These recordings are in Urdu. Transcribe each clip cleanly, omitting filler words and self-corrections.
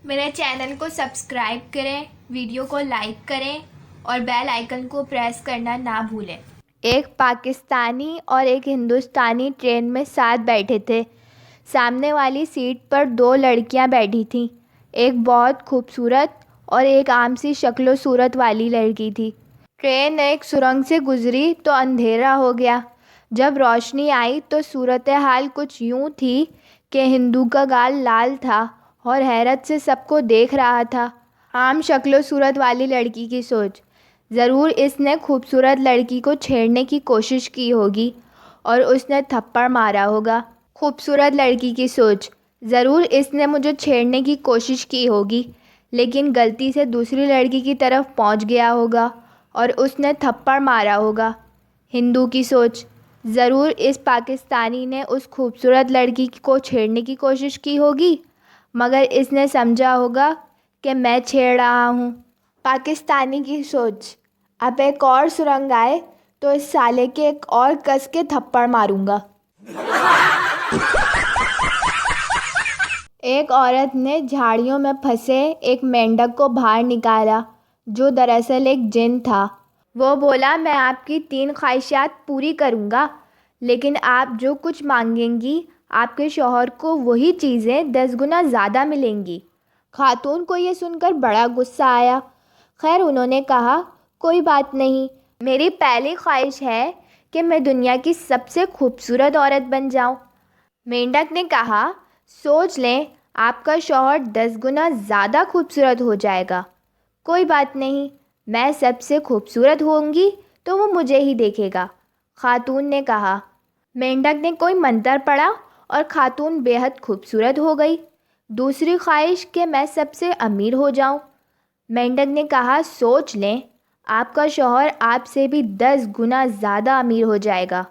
میرے چینل کو سبسکرائب کریں، ویڈیو کو لائک کریں اور بیل آئیکن کو پریس کرنا نہ بھولیں۔ ایک پاکستانی اور ایک ہندوستانی ٹرین میں ساتھ بیٹھے تھے۔ سامنے والی سیٹ پر دو لڑکیاں بیٹھی تھیں، ایک بہت خوبصورت اور ایک عام سی شکل و صورت والی لڑکی تھی۔ ٹرین ایک سرنگ سے گزری تو اندھیرا ہو گیا۔ جب روشنی آئی تو صورتحال کچھ یوں تھی کہ ہندو کا گال لال تھا اور حیرت سے سب کو دیکھ رہا تھا۔ عام شکل و صورت والی لڑکی کی سوچ، ضرور اس نے خوبصورت لڑکی کو چھیڑنے کی کوشش کی ہوگی اور اس نے تھپڑ مارا ہوگا۔ خوبصورت لڑکی کی سوچ، ضرور اس نے مجھے چھیڑنے کی کوشش کی ہوگی لیکن غلطی سے دوسری لڑکی کی طرف پہنچ گیا ہوگا اور اس نے تھپڑ مارا ہوگا۔ ہندو کی سوچ، ضرور اس پاکستانی نے اس خوبصورت لڑکی کو چھیڑنے کی کوشش کی ہوگی مگر اس نے سمجھا ہوگا کہ میں چھیڑ رہا ہوں۔ پاکستانی کی سوچ، اب ایک اور سرنگ آئے تو اس سالے کے ایک اور کس کے تھپڑ ماروں گا۔ ایک عورت نے جھاڑیوں میں پھنسے ایک مینڈک کو باہر نکالا جو دراصل ایک جن تھا۔ وہ بولا، میں آپ کی 3 خواہشات پوری کروں گا لیکن آپ جو کچھ مانگیں گی آپ کے شوہر کو وہی چیزیں 10 گنا زیادہ ملیں گی۔ خاتون کو یہ سن کر بڑا غصہ آیا۔ خیر انہوں نے کہا، کوئی بات نہیں، میری پہلی خواہش ہے کہ میں دنیا کی سب سے خوبصورت عورت بن جاؤں۔ مینڈک نے کہا، سوچ لیں آپ کا شوہر 10 گنا زیادہ خوبصورت ہو جائے گا۔ کوئی بات نہیں، میں سب سے خوبصورت ہوں گی تو وہ مجھے ہی دیکھے گا۔ خاتون نے کہا۔ مینڈک نے کوئی منتر پڑھا اور خاتون بے حد خوبصورت ہو گئی۔ دوسری خواہش کہ میں سب سے امیر ہو جاؤں۔ مینڈک نے کہا، سوچ لیں آپ کا شوہر آپ سے بھی 10 گنا زیادہ امیر ہو جائے گا۔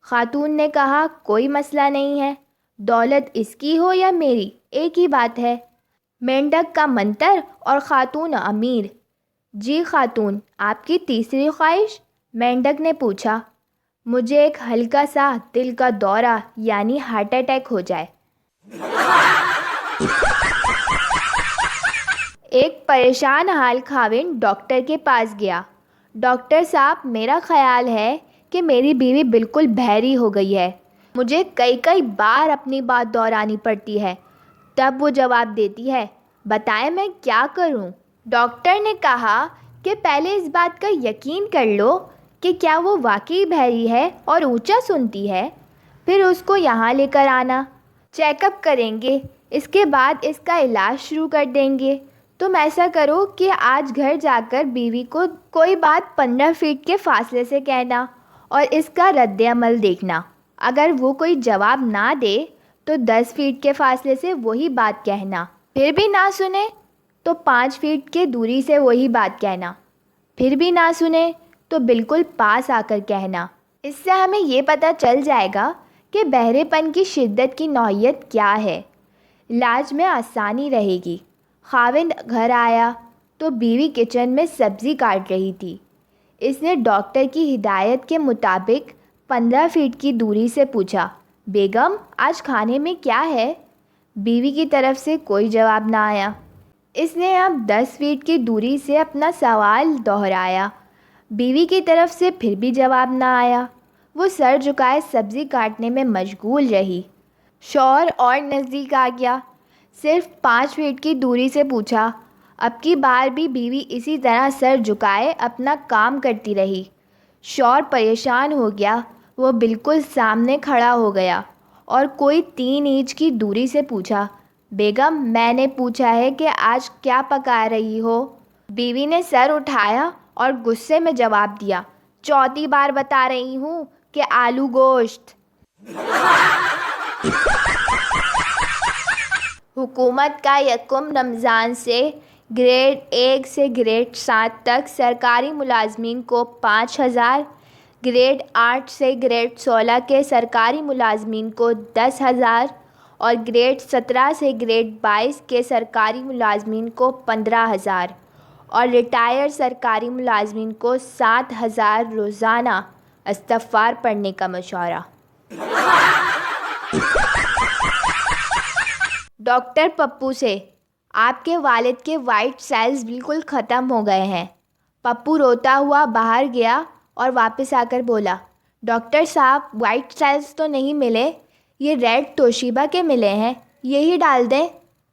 خاتون نے کہا، کوئی مسئلہ نہیں ہے، دولت اس کی ہو یا میری ایک ہی بات ہے۔ مینڈک کا منتر اور خاتون امیر۔ جی خاتون، آپ کی تیسری خواہش؟ مینڈک نے پوچھا۔ مجھے ایک ہلکا سا دل کا دورہ یعنی ہارٹ اٹیک ہو جائے۔ ایک پریشان حال خاوند ڈاکٹر کے پاس گیا۔ ڈاکٹر صاحب، میرا خیال ہے کہ میری بیوی بالکل بہری ہو گئی ہے۔ مجھے کئی بار اپنی بات دہرانی پڑتی ہے تب وہ جواب دیتی ہے۔ بتائیں میں کیا کروں؟ ڈاکٹر نے کہا کہ پہلے اس بات کا یقین کر لو کہ کیا وہ واقعی بہری ہے اور اونچا سنتی ہے، پھر اس کو یہاں لے کر آنا، چیک اپ کریں گے، اس کے بعد اس کا علاج شروع کر دیں گے۔ تم ایسا کرو کہ آج گھر جا کر بیوی کو کوئی بات 15 فیٹ کے فاصلے سے کہنا اور اس کا رد عمل دیکھنا۔ اگر وہ کوئی جواب نہ دے تو 10 فیٹ کے فاصلے سے وہی بات کہنا، پھر بھی نہ سنے تو 5 فیٹ کے دوری سے وہی بات کہنا، پھر بھی نہ سنے تو بالکل پاس آ کر کہنا۔ اس سے ہمیں یہ پتہ چل جائے گا کہ بہرے پن کی شدت کی نوعیت کیا ہے، علاج میں آسانی رہے گی۔ خاوند گھر آیا تو بیوی کچن میں سبزی کاٹ رہی تھی۔ اس نے ڈاکٹر کی ہدایت کے مطابق 15 فیٹ کی دوری سے پوچھا، بیگم آج کھانے میں کیا ہے؟ بیوی کی طرف سے کوئی جواب نہ آیا۔ اس نے اب 10 فیٹ کی دوری سے اپنا سوال دہرایا۔ بیوی کی طرف سے پھر بھی جواب نہ آیا۔ وہ سر جھکائے سبزی کاٹنے میں مشغول رہی۔ شوہر اور نزدیک آ گیا، صرف 5 فیٹ کی دوری سے پوچھا۔ اب کی بار بھی بیوی اسی طرح سر جھکائے اپنا کام کرتی رہی۔ شوہر پریشان ہو گیا، وہ بالکل سامنے کھڑا ہو گیا اور کوئی 3 انچ کی دوری سے پوچھا، بیگم میں نے پوچھا ہے کہ آج کیا پکا رہی ہو؟ بیوی نے سر اٹھایا اور غصے میں جواب دیا، چوتھی بار بتا رہی ہوں کہ آلو گوشت۔ حکومت کا 1 رمضان سے گریڈ 1 سے گریڈ 7 تک سرکاری ملازمین کو 5,000، گریڈ 8 سے گریڈ 16 کے سرکاری ملازمین کو 10,000 اور گریڈ 17 سے گریڈ 22 کے سرکاری ملازمین کو 15,000 اور ریٹائرڈ سرکاری ملازمین کو 7,000 روزانہ استغفار پڑھنے کا مشورہ۔ ڈاکٹر پپو سے، آپ کے والد کے وائٹ سیلز بالکل ختم ہو گئے ہیں۔ پپو روتا ہوا باہر گیا اور واپس آ کر بولا، ڈاکٹر صاحب وائٹ سیلز تو نہیں ملے، یہ ریڈ توشیبا کے ملے ہیں، یہی ڈال دیں۔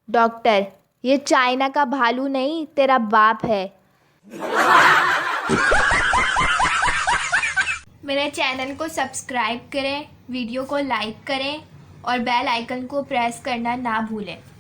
ڈاکٹر، یہ چائنا کا بھالو نہیں، تیرا باپ ہے۔ میرے چینل کو سبسکرائب کریں، ویڈیو کو لائک کریں اور بیل آئیکن کو پریس کرنا نہ بھولیں۔